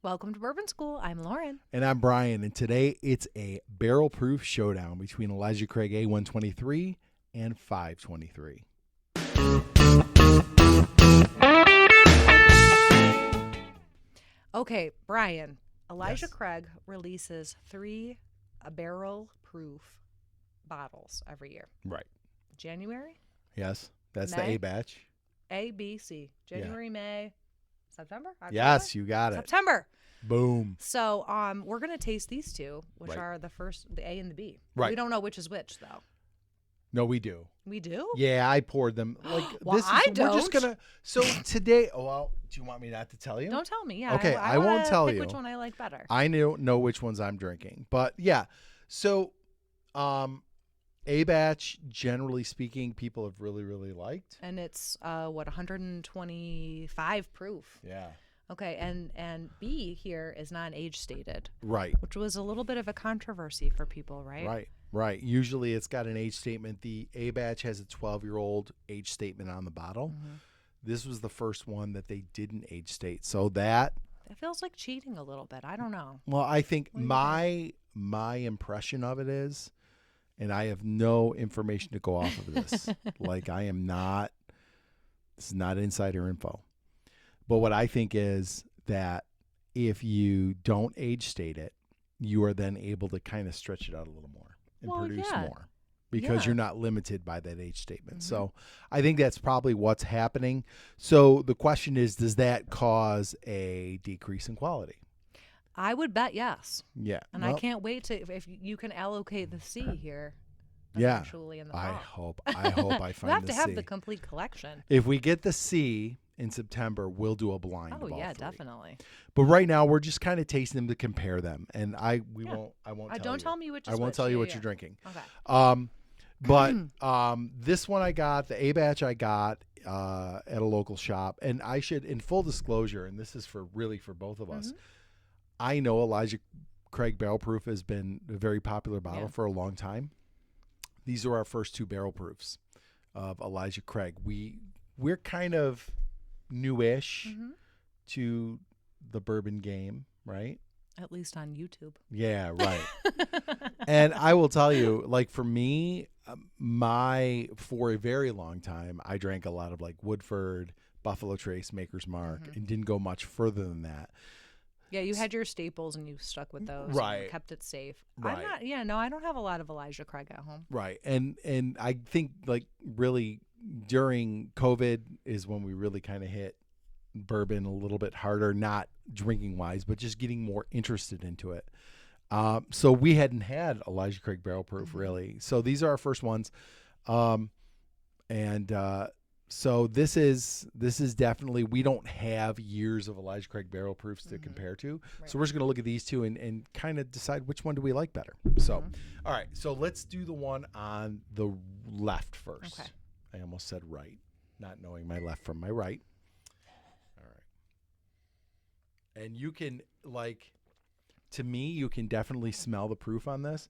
Welcome to Bourbon School. I'm Lauren. And I'm Brian. And today it's a barrel-proof showdown between Elijah Craig A123 and 523. Okay, Brian. Elijah Craig releases 3 barrel-proof bottles every year. Right. January? Yes. That's May? the A batch. A, B, C. January, May, September? October? Yes, you got it. September. Boom. So we're going to taste these two, which Right. are the A and the B. Right. We don't know which is which, though. No, we do. We do? Yeah, I poured them. Like Well, I We're just don't. gonna. So today, well, do you want me not to tell you? Don't tell me. Yeah. Okay, I I won't wanna tell pick you. which one I like better. I know which ones I'm drinking, but yeah. So, A batch, generally speaking, people have really liked. And it's 125 proof. Yeah. Okay, and B here is not age stated, Right. which was a little bit of a controversy for people, right? Right. Usually it's got an age statement. The A batch has a 12-year-old age statement on the bottle. Mm-hmm. This was the first one that they didn't age state. So that, It feels like cheating a little bit. I don't know. well, I think What do you my impression of it is, and I have no information to go off of this. Like this is not insider info. But what I think is that if you don't age state it, you are then able to kind of stretch it out a little more and produce more because Yeah. you're not limited by that age statement. Mm-hmm. So I think that's probably what's happening. So the question is, does that cause a decrease in quality? I would bet yes. Yeah. And Well, I can't wait to if you can allocate the C here. Yeah. Eventually in the I fall. hope I You find have the to have C. the complete collection. If we get the C in September, we'll do a blind. Oh of all yeah, 3. definitely. But right now we're just kind of tasting them to compare them, and I won't tell Don't you. tell me which is I won't which. tell you Yeah, what yeah. you're drinking. Okay. But this one I got, the A batch I got at a local shop, and I should, in full disclosure, and this is for both of us. Mm-hmm. I know Elijah Craig Barrel Proof has been a very popular bottle Yeah. for a long time. These are our first 2 barrel proofs of Elijah Craig. We're kind of newish Mm-hmm. to the bourbon game, right? At least on YouTube. Yeah, right. And I will tell you, like for me, for a very long time, I drank a lot of like Woodford, Buffalo Trace, Maker's Mark, Mm-hmm. and didn't go much further than that. Yeah, you had your staples and you stuck with those. Right. And kept it safe. Right. I don't have a lot of Elijah Craig at home. Right. And I think like really during COVID is when we really kind of hit bourbon a little bit harder, not drinking wise, but just getting more interested into it. So we hadn't had Elijah Craig Barrel Proof really. So these are our first ones. So this is definitely, we don't have years of Elijah Craig Barrel Proofs to compare to. Right. So we're just going to look at these 2 and kind of decide which one do we like better. So, all right. So let's do the one on the left first. Okay. I almost said right, not knowing my left from my right. All right. And you can to me, you can definitely smell the proof on this,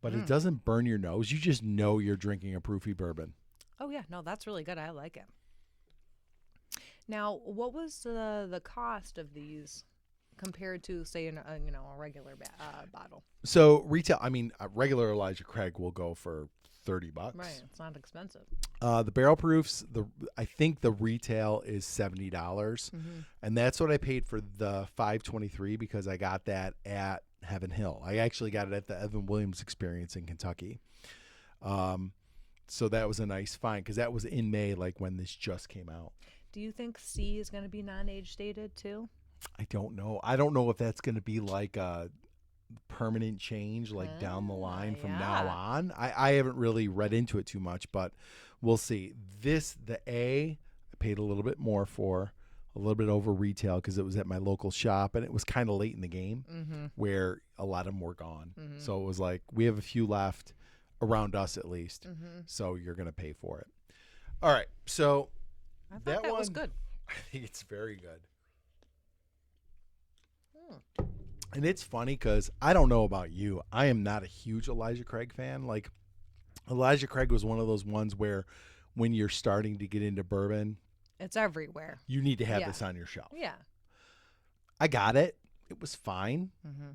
but it doesn't burn your nose. You just know you're drinking a proofy bourbon. Oh yeah, no, that's really good. I like it. Now, what was the cost of these compared to, say, a regular bottle? So retail, I mean, a regular Elijah Craig will go for $30. Right, it's not expensive. The barrel proofs, I think the retail is $70, and that's what I paid for the 523 because I got that at Heaven Hill. I actually got it at the Evan Williams Experience in Kentucky. So that was a nice find because that was in May, like when this just came out. Do you think C is going to be non-age dated too? I don't know. I don't know if that's going to be like a permanent change, like down the line from now on. I haven't really read into it too much, but we'll see. The A, I paid a little bit more for, a little bit over retail because it was at my local shop and it was kind of late in the game where a lot of them were gone. So it was like, we have a few left around us at least. So you're going to pay for it. All right. So I thought that was good. I think it's very good. And it's funny because I don't know about you. I am not a huge Elijah Craig fan. Like Elijah Craig was one of those ones where when you're starting to get into bourbon, It's everywhere. you need to have this on your shelf. Yeah. I got it. It was fine. Mm-hmm.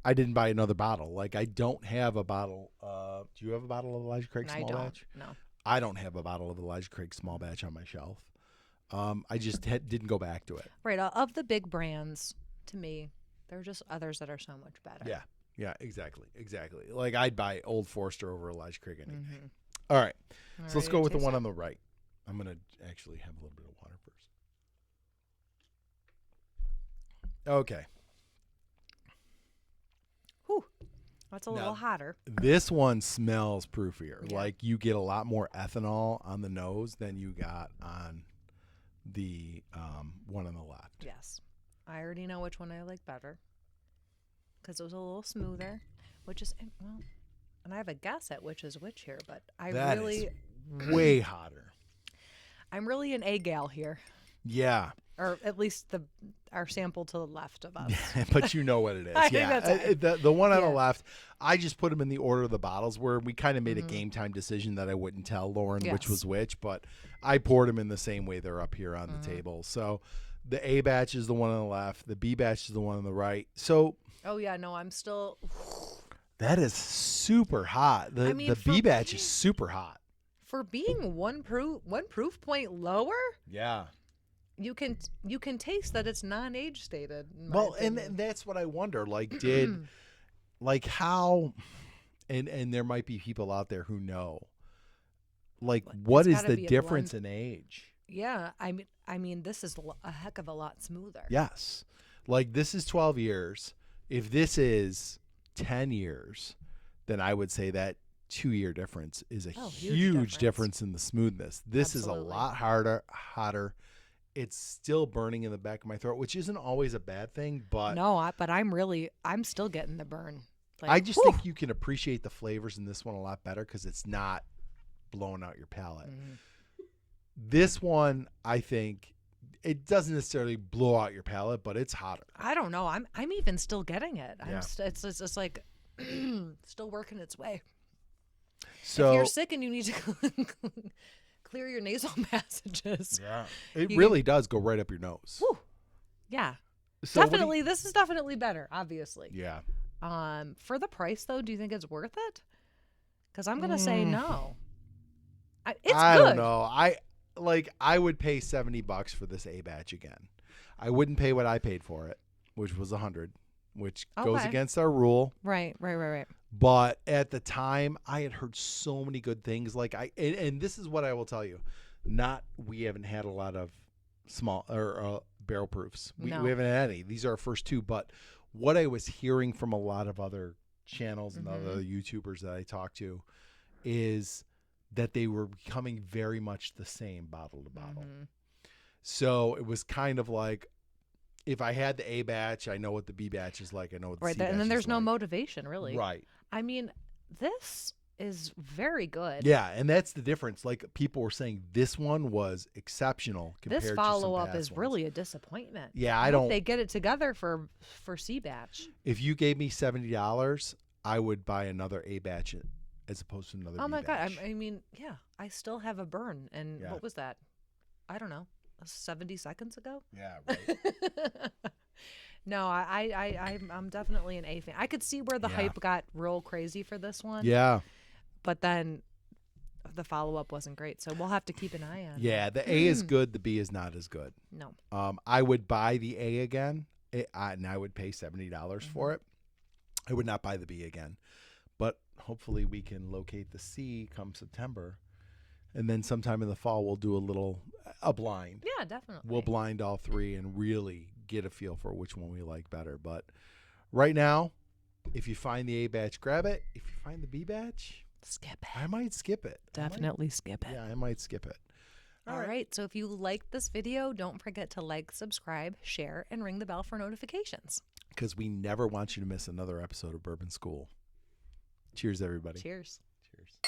I didn't buy another bottle. Like, I don't have a bottle. Do you have a bottle of Elijah Craig small batch? No. I don't have a bottle of Elijah Craig small batch on my shelf. I just didn't go back to it. Right. Of the big brands, to me, there are just others that are so much better. Yeah, exactly. Like, I'd buy Old Forester over Elijah Craig any day. Mm-hmm. All right. All So let's right, go with the taste one it. on the right. I'm going to actually have a little bit of water first. Okay. Whew. That's a little Now, hotter. This one smells proofier. Yeah. Like, you get a lot more ethanol on the nose than you got on the one on the left. Yes. I already know which one I like better because it was a little smoother, which is, well, and I have a guess at which is which here, but That is way hotter. I'm really an A gal here, Yeah. or at least our sample to the left of us. But you know what it is. I think that's it. The one on the Yeah. left, I just put them in the order of the bottles where we kind of made a game time decision that I wouldn't tell Lauren which Yes. was which, but I poured them in the same way they're up here on the table. So the A batch is the one on the left, the B batch is the one on the right. So Oh yeah, no, I'm still. that is super hot. The B batch is super hot. For being one proof point lower, Yeah. you can taste that it's non-age stated. in my Well, and opinion. that's what I wonder. Like, like how, and there might be people out there who know, like, what It's is gotta the be a difference blend. in age? Yeah, I mean, this is a heck of a lot smoother. Yes. Like, this is 12 years. If this is 10 years, then I would say that 2-year difference is a huge difference in the smoothness. This Absolutely. is a lot hotter. It's still burning in the back of my throat, which isn't always a bad thing, but No, but I'm still getting the burn. Like, I just whew. think you can appreciate the flavors in this one a lot better because it's not blowing out your palate. This one, I think, it doesn't necessarily blow out your palate, but it's hotter. I don't know. I'm even still getting it. Yeah. It's just like still working its way. So If you're sick and you need to clear your nasal passages, yeah, it you really does go right up your nose. whew, yeah, So what do you- definitely. This is definitely better, obviously. Yeah. For the price though, do you think it's worth it? Because I'm gonna say no. It's I good. don't know. I would pay $70 for this A batch again. I wouldn't pay what I paid for it, which was $100, which goes Okay. against our rule. Right. But at the time, I had heard so many good things. Like and this is what I will tell you. We haven't had a lot of small or barrel proofs. We No. haven't had any. These are our first two. But what I was hearing from a lot of other channels and other YouTubers that I talked to is that they were becoming very much the same bottle to bottle. So it was kind of like, if I had the A batch, I know what the B batch is like. I know what the Right. C batch And then is there's no like. motivation, really. Right. I mean, this is very good. Yeah, and that's the difference. Like, people were saying this one was exceptional compared This to follow some up past is ones. really a disappointment. Yeah, I hope don't. they get it together for C batch. If you gave me $70, I would buy another A batch as opposed to another. Oh B my batch. god! I mean, yeah, I still have a burn. And Yeah. what was that? I don't know, 70 seconds ago. Yeah, right. No, I'm definitely an A fan. I could see where the Yeah. hype got real crazy for this one. Yeah, But then the follow up wasn't great, so we'll have to keep an eye on. yeah. The A is good. The B is not as good. No. I would buy the A again, and I would pay $70 for it. I would not buy the B again, but hopefully we can locate the C come September, and then sometime in the fall we'll do a blind. Yeah, definitely. We'll blind all three and really get a feel for which one we like better. But right now, if you find the A batch, grab it. If you find the B batch, skip it. I might skip it. Definitely skip it. Yeah, I might skip it. All right. So if you liked this video, don't forget to like, subscribe, share, and ring the bell for notifications. Because we never want you to miss another episode of Bourbon School. Cheers, everybody. Cheers. Cheers.